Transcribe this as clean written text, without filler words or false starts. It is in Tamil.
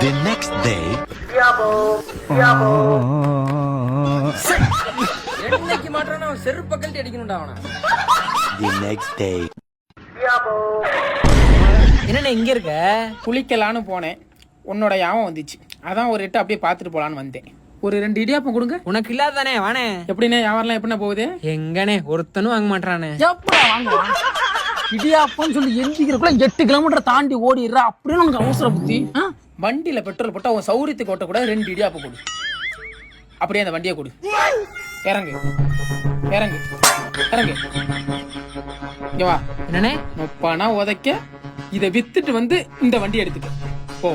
The next day. என்னைக்கு மாட்டானா செருப்பு கழட்டி அடிக்கணும்டா அவன. The next day. என்னண்ணே இங்க இருக்க? குளிக்கலான்னு போனேன், உன்னோட யாபம் வந்துச்சு. அதான் ஒரு எட்டு அப்படியே பார்த்துட்டு போலான்னு வந்தேன். ஒரு 2 இடியாப்பம் கொடுங்க. உனக்கு இல்லாதானே வானே. எப்படிண்ணே வியாபாரம்லாம் எப்படிண்ணே போகுது? எங்கனே ஒருத்தனும் வாங்க மாட்டானே. எப்படா வாங்குவான்? இடியாப்பம் சொல்லி எந்திக்கிறக்குள்ள 8 கிலோமீட்டர் தாண்டி ஓடிடுறா. அப்படின்னு உனக்கு அவசர புத்தி. வண்டியில பெட்ரோல் போட்டா உன் சௌரியத்துக்கு ஓட்ட கூட 2 இடியாப்பம் கொடு. அப்படியே அந்த வண்டியை கொடு. இறங்கு இறங்கு இறங்கு. இங்க வா. என்னண்ணே? பணா உதைக்க இதை வித்துட்டு வந்து இந்த வண்டி எடுத்துக்க போ.